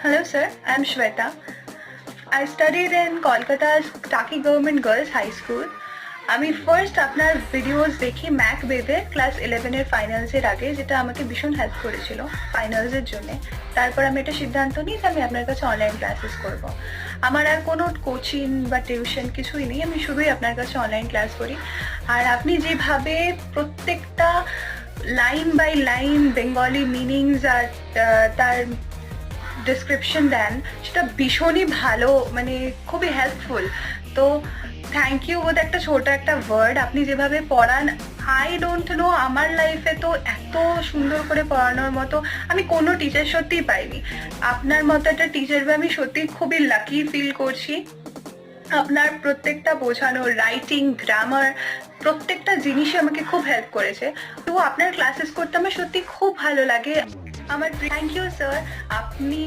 Hello sir, I am Shweta. I studied in Kolkata's Taki Government Girls High School. আমি first আপনার videos দেখি Mac বেবে class 11-এর ফাইনালসের আগে, যেটা আমাকে ভীষণ হেল্প করেছিল ফাইনালসের জন্য। তারপর আমি একটা সিদ্ধান্ত নিই যে আমি আপনার কাছে অনলাইন ক্লাসেস করব। আমার আর কোনো কোচিং বা টিউশন কিছুই নেই, আমি শুধুই আপনার কাছে অনলাইন ক্লাস করি। আর আপনি যেভাবে প্রত্যেকটা line by line Bengali meanings আর তার ডিসক্রিপশন দেন, সেটা ভীষণই ভালো, মানে খুবই হেল্পফুল। তো থ্যাংক ইউ। বোধ একটা ছোট একটা ওয়ার্ড আপনি যেভাবে পড়ান, আই ডোন্ট নো, আমার লাইফে তো এত সুন্দর করে পড়ানোর মতো আমি কোনো টিচার সত্যিই পাইনি। আপনার মতো একটা টিচার আমি সত্যি খুবই লাকি ফিল করছি। আপনার প্রত্যেকটা বোঝানো, রাইটিং, গ্রামার, প্রত্যেকটা জিনিসই আমাকে খুব হেল্প করেছে। তো আপনার ক্লাসেস করতে আমার সত্যি খুব ভালো লাগে। আমার থ্যাংক ইউ স্যার। আপনি